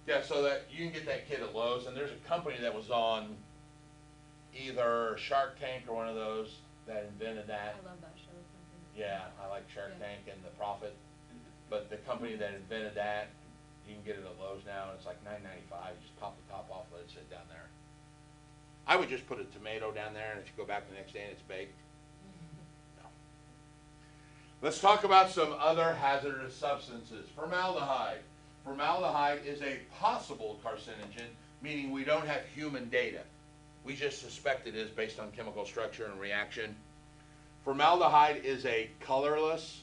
Yeah, so that you can get that kit at Lowe's, and there's a company that was on either Shark Tank or one of those that invented that. I love that show. It's my favorite. Yeah, I like Shark Yeah. Tank and The Profit, but the company that invented that, you can get it at Lowe's now, and it's like $9.95. You just pop the top off, let it sit down there. I would just put a tomato down there, and if you go back the next day and it's baked. No. Let's talk about some other hazardous substances. Formaldehyde. Formaldehyde is a possible carcinogen, meaning we don't have human data. We just suspect it is based on chemical structure and reaction. Formaldehyde is a colorless,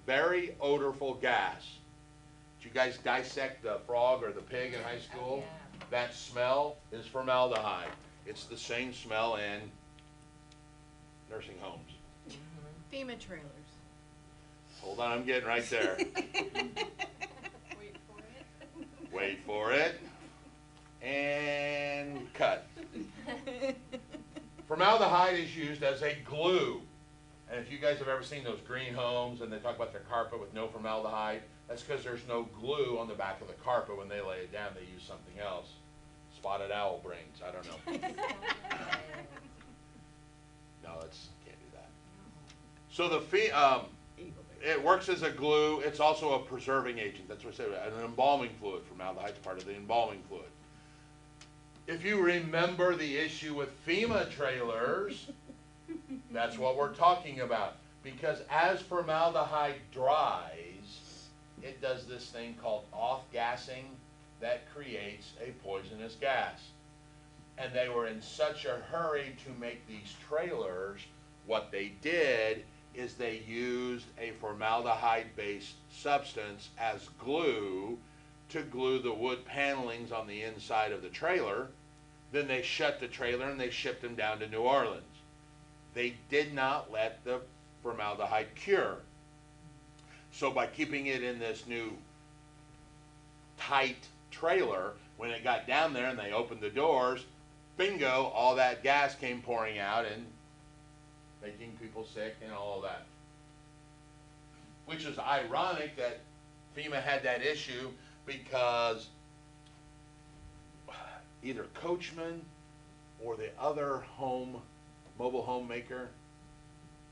very odorful gas. Did you guys dissect the frog or the pig in high school? Oh, yeah. That smell is formaldehyde. It's the same smell in nursing homes. FEMA trailers. Hold on, I'm getting right there. Wait for it. Wait for it. And cut. Formaldehyde is used as a glue. And if you guys have ever seen those green homes and they talk about their carpet with no formaldehyde, that's because there's no glue on the back of the carpet. When they lay it down, they use something else. Spotted owl brains, I don't know. No, it's can't do that. So it works as a glue. It's also a preserving agent. That's what I said. An embalming fluid. Formaldehyde is part of the embalming fluid. If you remember the issue with FEMA trailers, that's what we're talking about. Because as formaldehyde dries, it does this thing called off-gassing that creates a poisonous gas. And they were in such a hurry to make these trailers, what they did is they used a formaldehyde-based substance as glue to glue the wood panelings on the inside of the trailer. Then they shut the trailer and they shipped them down to New Orleans. They did not let the formaldehyde cure. So by keeping it in this new tight trailer, when it got down there and they opened the doors, bingo, all that gas came pouring out and making people sick and all of that. Which is ironic that FEMA had that issue because either Coachman or the other mobile home maker,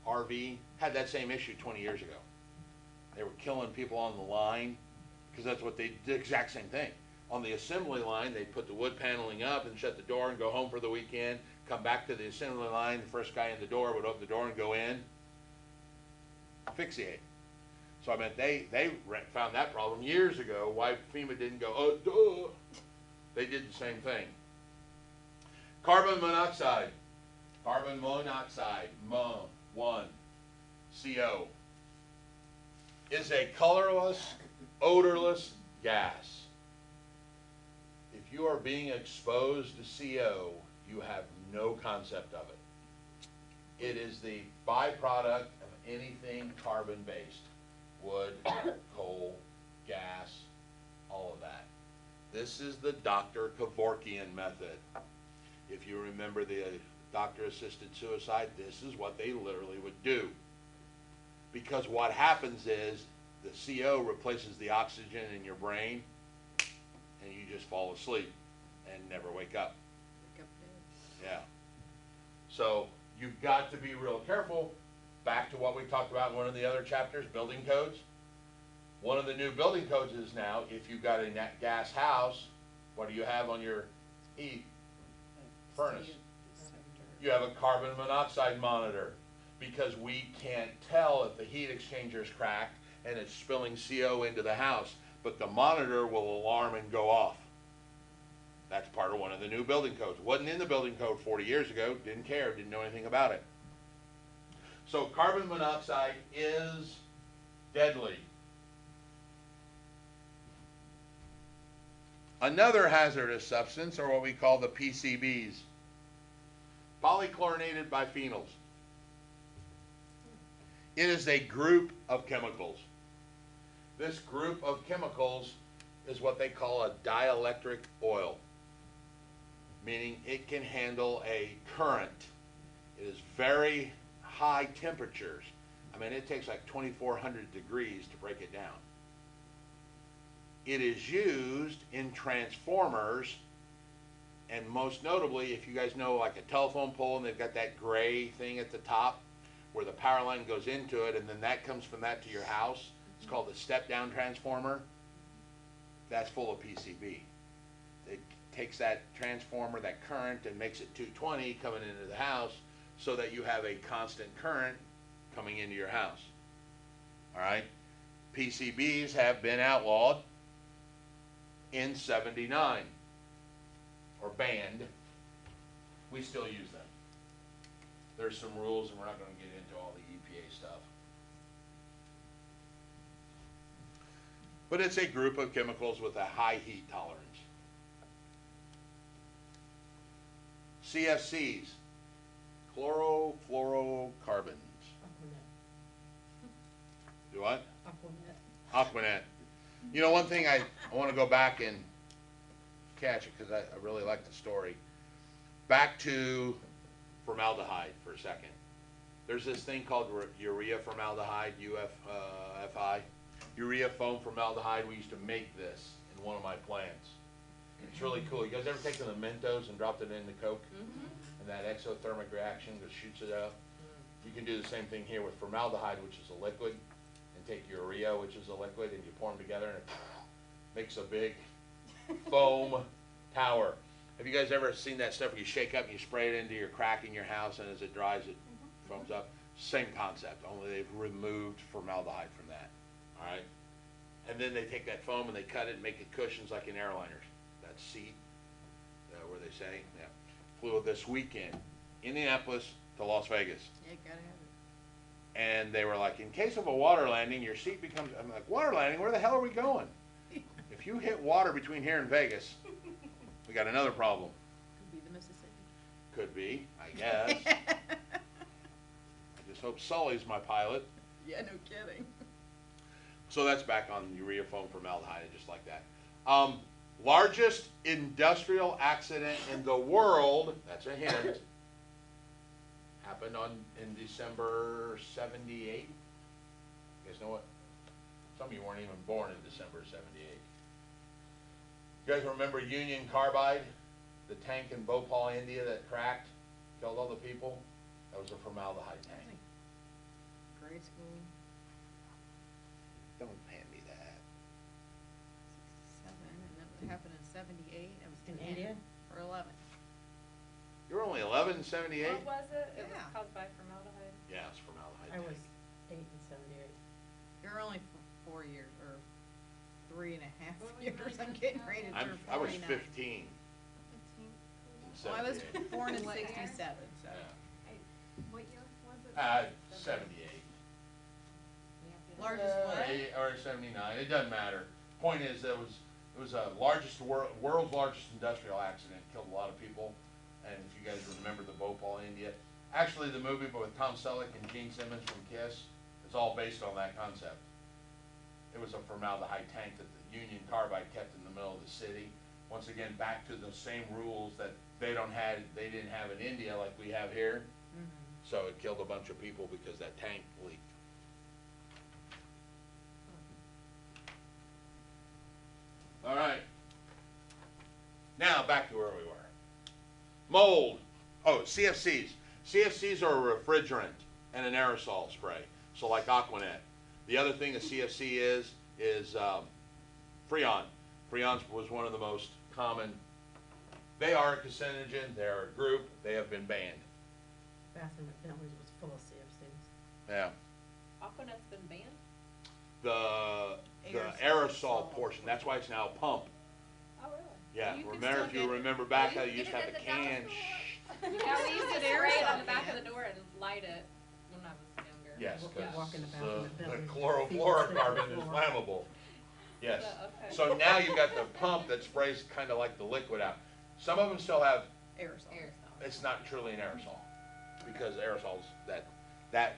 RV, had that same issue 20 years ago. They were killing people on the line because that's what they did, the exact same thing. On the assembly line, they'd put the wood paneling up and shut the door and go home for the weekend, come back to the assembly line, the first guy in the door would open the door and go in, asphyxiate. So I mean, they found that problem years ago, why FEMA didn't go, oh, duh. They did the same thing. Carbon monoxide. Carbon monoxide, MO1, CO, is a colorless, odorless gas. If you are being exposed to CO, you have no concept of it. It is the byproduct of anything carbon-based. Wood, coal, gas, all of that. This is the Dr. Kevorkian method. If you remember the doctor-assisted suicide, this is what they literally would do. Because what happens is the CO replaces the oxygen in your brain and you just fall asleep and never wake up. Yeah. So you've got to be real careful. Back to what we talked about in one of the other chapters, building codes. One of the new building codes is now, if you've got a gas house, what do you have on your heat furnace? You have a carbon monoxide monitor, because we can't tell if the heat exchanger is cracked and it's spilling CO into the house, but the monitor will alarm and go off. That's part of one of the new building codes. Wasn't in the building code 40 years ago, didn't care, didn't know anything about it. So carbon monoxide is deadly. Another hazardous substance are what we call the PCBs, polychlorinated biphenyls. It is a group of chemicals. This group of chemicals is what they call a dielectric oil, meaning it can handle a current. It is very high temperatures. I mean, it takes like 2,400 degrees to break it down. It is used in transformers, and most notably, if you guys know like a telephone pole and they've got that gray thing at the top where the power line goes into it and then that comes from that to your house, it's called a step-down transformer. That's full of PCB. It takes that transformer, that current, and makes it 220 coming into the house so that you have a constant current coming into your house. All right? PCBs have been outlawed in '79 or banned. We still use them. There's some rules, and we're not going to get into all the EPA stuff. But it's a group of chemicals with a high heat tolerance. CFCs, chlorofluorocarbons. Do what? Aquanet. You know, one thing I want to go back and catch it because I really like the story. Back to formaldehyde for a second. There's this thing called urea formaldehyde, UFI. Urea foam formaldehyde. We used to make this in one of my plants. It's really cool. You guys ever taken the Mentos and dropped it in the Coke? And that exothermic reaction just shoots it out? You can do the same thing here with formaldehyde, which is a liquid, and take urea, which is a liquid, and you pour them together, and it makes a big foam tower. Have you guys ever seen that stuff where you shake up and you spray it into your crack in your house, and as it dries, it foams up? Same concept, only they've removed formaldehyde from that. All right? And then they take that foam and they cut it and make it cushions like in airliners. That seat, where they say, yeah. Flew this weekend, Indianapolis to Las Vegas. Yeah, gotta have it. And they were like, in case of a water landing, your seat becomes, I'm like, water landing? Where the hell are we going? If you hit water between here and Vegas, we got another problem. Could be the Mississippi. Could be, I guess. I just hope Sully's my pilot. Yeah, no kidding. So that's back on urea foam formaldehyde, just like that. Largest industrial accident in the world, that's a hint, happened in December '78. You guys know what? Some of you weren't even born in December '78. You guys remember Union Carbide? The tank in Bhopal, India that cracked, killed all the people? That was a formaldehyde tank. Grade school. Don't hand me that. 67, and that happened in 78. I was In 10 India? or 11. You were only 11 in '78? What was it? It was Yeah. caused by formaldehyde. Yeah, it's formaldehyde I tank. was 8 in '78. You're only 4 years, or 3.5 What were you years. I'm like? getting ready to turn 49. I was 15 in Well, I was 78. born in What year? 67, so. Yeah. What year was it? 78. Largest what? Or 79, it doesn't matter. Point is, it was a world's largest industrial accident, killed a lot of people. And if you guys remember the Bhopal, India, actually the movie but with Tom Selleck and Gene Simmons from Kiss, it's all based on that concept. It was a formaldehyde tank that the Union Carbide kept in the middle of the city. Once again, back to the same rules that they didn't have in India like we have here. So it killed a bunch of people because that tank leaked. All right. Now back to where we were. Mold. Oh, CFCs. CFCs are a refrigerant and an aerosol spray. So like Aquanet. The other thing a CFC is Freon. Freon was one of the most common. They are a carcinogen. They're a group. They have been banned. Bathroom at Bentley's was full of CFCs. Yeah. Aquanet's been banned? The Aerosol aerosol portion. That's why it's now a pump. Oh, really? Yeah. You can Remember, still if you get it. remember back You how can you used to get have it a at the dollar can. store. Yeah, we used to spray it on the back of the door and light it when I was younger. Yes, We'd walk in the because bathroom at the Bentley's, chlorofluorocarbon feet is on the floor. flammable. Yes. Okay. So now you've got the pump that sprays kind of like the liquid out. Some of them still have, Aerosol. it's not truly an aerosol, because aerosols, that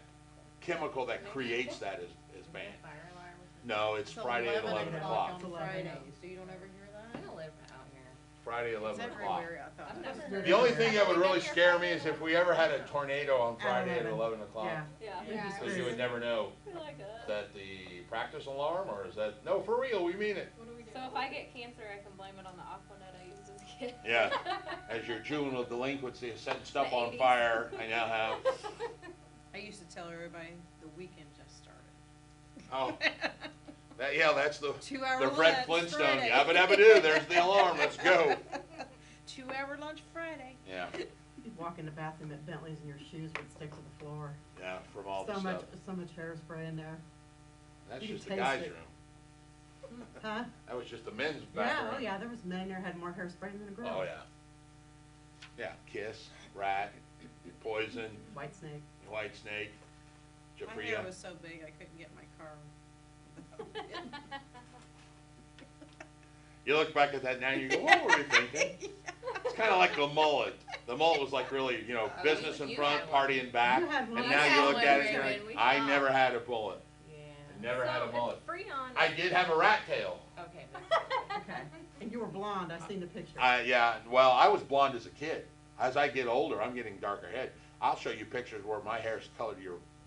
chemical that creates that is banned. Fire alarm was No, it's Till Friday at 11 o'clock. on 11. Fridays, so you don't ever hear that? I don't live out here. Friday at It's 11 o'clock. everywhere, I thought. I've That's never weird. The only thing that would really scare me is if we ever had a tornado on Friday at 11. 11 o'clock. Yeah. Yeah. We'd be Because you would screwed. never know. I feel like Is that the practice alarm, or is that, no, for real, we mean it. What do we do? So if I get cancer, I can blame it on the Aquanet I used as a kid. Yeah. As your juvenile delinquency is setting stuff The on 80s. fire, I now have. I used to tell everybody the weekend just started. Oh, yeah, that's the 2-hour the Fred lunch Flintstone. Friday. Yabba dabba doo. There's the alarm. Let's go. 2-hour lunch Friday. Yeah, You'd walk in the bathroom at Bentley's and your shoes would stick to the floor. yeah, from all the So much, stuff. so much hairspray in there. That's you just the could guys' taste it. room. Huh? That was just the men's Yeah, bathroom. oh yeah, there was men in there had more hairspray than a girl. Oh yeah. Yeah, Kiss, Rat, Poison, White snake. White Snake, My hair Jafria. was so big I couldn't get my car. You look back at that now and you go, what were you thinking? It's kind of like the mullet. The mullet was like really, you know, Oh, business in you front, had party in back. You had one. And I now had you look one, at it and you're like, Raymond, we I saw. never had a mullet. Yeah. Never had a So, mullet. Freon. I did have a rat tail. Okay. Okay. And you were blonde, I seen the picture. Yeah, well, I was blonde as a kid. As I get older, I'm getting darker head. I'll show you pictures where my hair's colored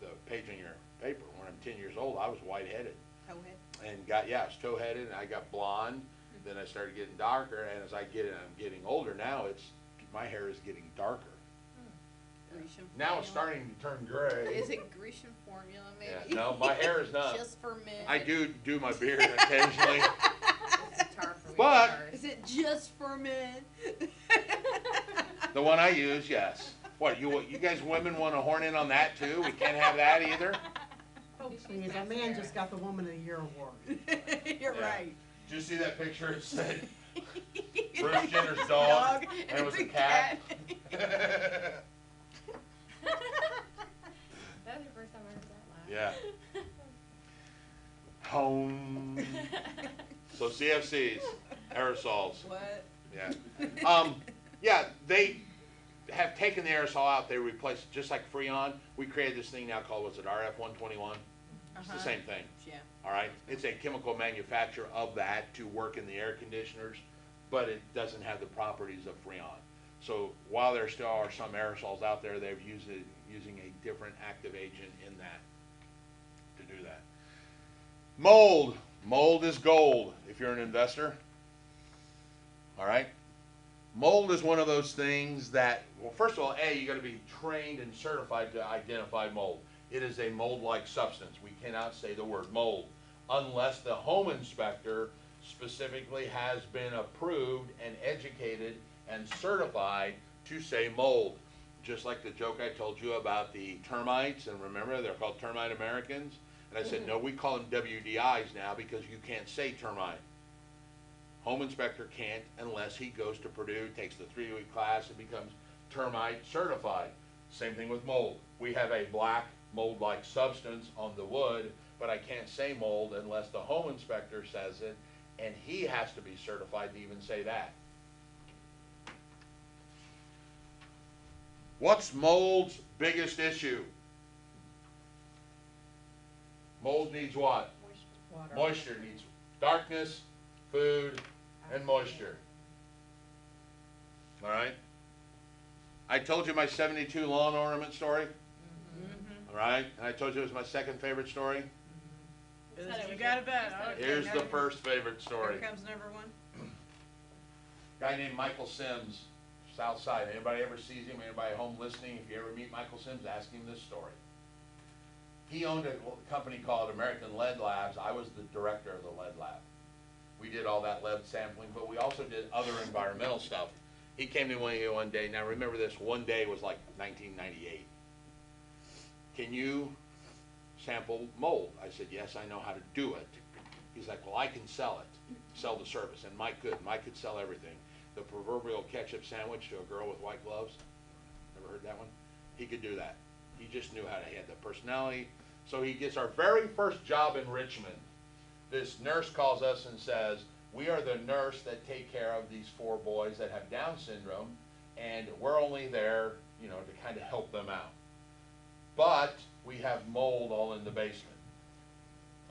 the page on your paper. When I'm 10 years old, I was white-headed. Towhead. And I was toe-headed, and I got blonde. Then I started getting darker, and as I'm getting older now, my hair is getting darker. Grecian Now it's formula. starting to turn gray. Is it Grecian formula maybe? Yeah, no, my hair is not. Just for men. I do my beard occasionally, It's a tar for But- retard. Is it just for men? the one I use, yes. What, you guys women want to horn in on that too? We can't have that either? Oh, please, a man just got the Woman of the Year award. You're Yeah. right. Did you see that picture? It said Bruce Jenner's dog, and it was a cat. That was the first time I heard that laugh. Yeah. Home. So CFCs, aerosols. What? Yeah. Yeah, they have taken the aerosol out. They replaced it just like Freon. We created this thing now called, was it RF-121? It's the same thing. Yeah. All right. It's a chemical manufacture of that to work in the air conditioners, but it doesn't have the properties of Freon. So while there still are some aerosols out there, they're using a different active agent in that to do that. Mold. Mold is gold if you're an investor. All right. Mold is one of those things that, well, first of all, you got to be trained and certified to identify mold. It is a mold-like substance. We cannot say the word mold unless the home inspector specifically has been approved and educated and certified to say mold. Just like the joke I told you about the termites, and remember they're called termite Americans? And I said, no, we call them WDIs now because you can't say termite. Home inspector can't unless he goes to Purdue, takes the 3-week class, and becomes termite certified. Same thing with mold. We have a black mold-like substance on the wood, but I can't say mold unless the home inspector says it, and he has to be certified to even say that. What's mold's biggest issue? Mold needs what? Water. Moisture. Needs darkness, food, and moisture. All right? I told you my 72 lawn ornament story. Mm-hmm. All right? And I told you it was my second favorite story. You got a bet. Okay, Here's the number- first favorite story. Here comes number one. Guy named Michael Sims, South Side. Anybody ever sees him? Anybody home listening? If you ever meet Michael Sims, ask him this story. He owned a company called American Lead Labs. I was the director of the lead lab. We did all that lead sampling, but we also did other environmental stuff. He came to me one day. Now remember this, one day was like 1998. Can you sample mold? I said, yes, I know how to do it. He's like, well, I can sell it, sell the service. And Mike could. Mike could sell everything. The proverbial ketchup sandwich to a girl with white gloves. Ever heard that one? He could do that. He just knew how to, he had the personality. So he gets our very first job in Richmond. This nurse calls us and says, we are the nurse that take care of these 4 boys that have Down syndrome, and we're only there, you know, to kind of help them out. But we have mold all in the basement.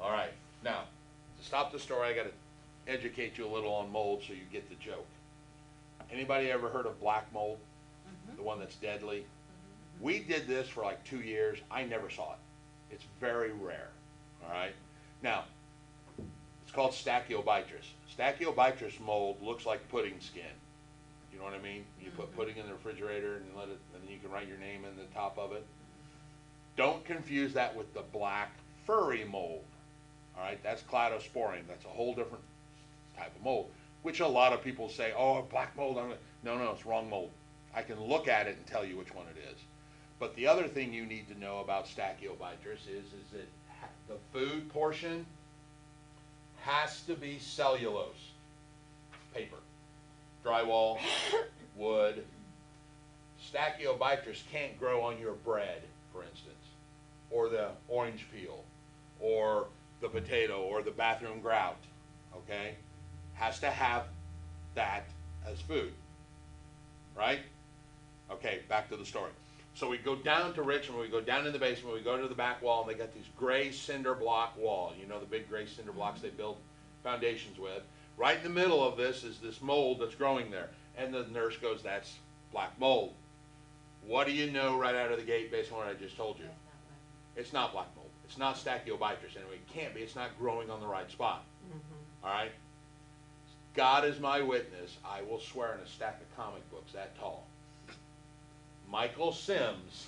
All right, now, to stop the story, I got to educate you a little on mold so you get the joke. Anybody ever heard of black mold? The one that's deadly? We did this for like 2 years. I never saw it. It's very rare. All right. Now, It's called Stachybotrys. Stachybotrys mold looks like pudding skin. You know what I mean? You put pudding in the refrigerator and let it, and then you can write your name in the top of it. Don't confuse that with the black furry mold. All right, that's cladosporium. That's a whole different type of mold, which a lot of people say, oh, black mold. No, it's wrong mold. I can look at it and tell you which one it is. But the other thing you need to know about Stachybotrys is that the food portion has to be cellulose, paper, drywall, wood. Stachybotrys can't grow on your bread, for instance, or the orange peel, or the potato, or the bathroom grout, okay? Has to have that as food, right? Okay, back to the story. So we go down to Richmond, we go down in the basement, we go to the back wall, and they got these gray cinder block wall. You know the big gray cinder blocks they build foundations with. Right in the middle of this is this mold that's growing there. And the nurse goes, that's black mold. What do you know right out of the gate based on what I just told you? It's not black mold. It's not Stachybotrys anyway. It can't be. It's not growing on the right spot. All right? God is my witness. I will swear in a stack of comic books that tall. Michael Sims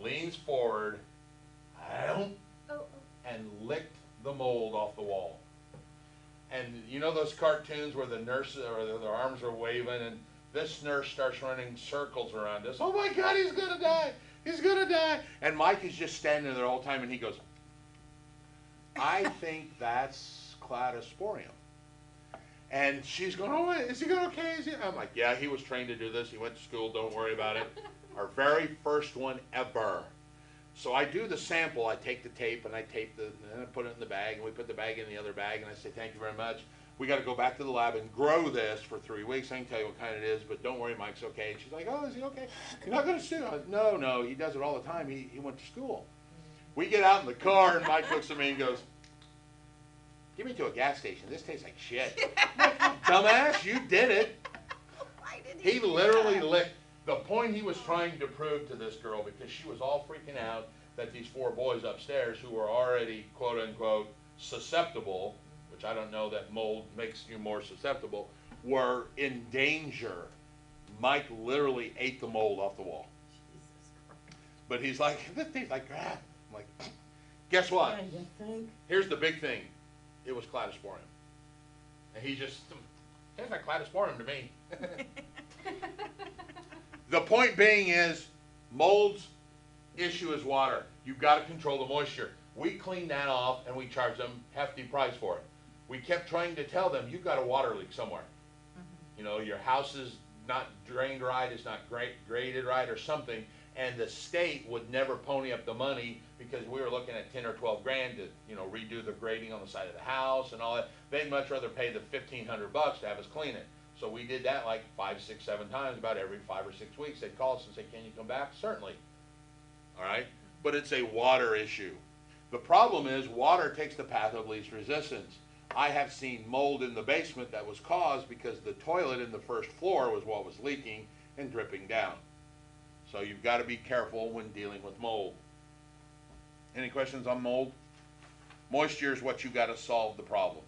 leans forward and licked the mold off the wall. And you know those cartoons where the nurses or their arms are waving and this nurse starts running circles around us. Oh my God, he's gonna die. He's gonna die. And Mike is just standing there the whole time and he goes, I think that's cladosporium. And she's going, oh, is he going okay? I'm like, yeah, he was trained to do this. He went to school. Don't worry about it. Our very first one ever. So I do the sample. I take the tape and I and I put it in the bag, and we put the bag in the other bag, and I say, thank you very much. We got to go back to the lab and grow this for 3 weeks. I can tell you what kind it is, but don't worry, Mike's okay. And she's like, oh, is he okay? You're not going to sue? No, he does it all the time. He went to school. We get out in the car, and Mike looks at me and goes, give me to a gas station. This tastes like shit. Dumbass, you did it. Why did He literally licked. The point he was trying to prove to this girl, because she was all freaking out that these 4 boys upstairs who were already, quote unquote, susceptible, which I don't know that mold makes you more susceptible, were in danger. Mike literally ate the mold off the wall. Jesus Christ. But he's like, this tastes like crap. I'm like, guess what? Yeah, you think? Here's the big thing. It was cladosporium. And he just, tastes like cladosporium to me. The point being is, mold's issue is water. You've got to control the moisture. We cleaned that off and we charged them hefty price for it. We kept trying to tell them, you've got a water leak somewhere. You know, your house is not drained right, it's not graded right or something. And the state would never pony up the money because we were looking at 10 or 12 grand to, you know, redo the grading on the side of the house and all that. They'd much rather pay the $1,500 to have us clean it. So we did that like 5, 6, 7 times, about every 5 or 6 weeks. They'd call us and say, can you come back? Certainly. All right? But it's a water issue. The problem is water takes the path of least resistance. I have seen mold in the basement that was caused because the toilet in the first floor was what was leaking and dripping down. So you've got to be careful when dealing with mold. Any questions on mold? Moisture is what you got to solve the problem.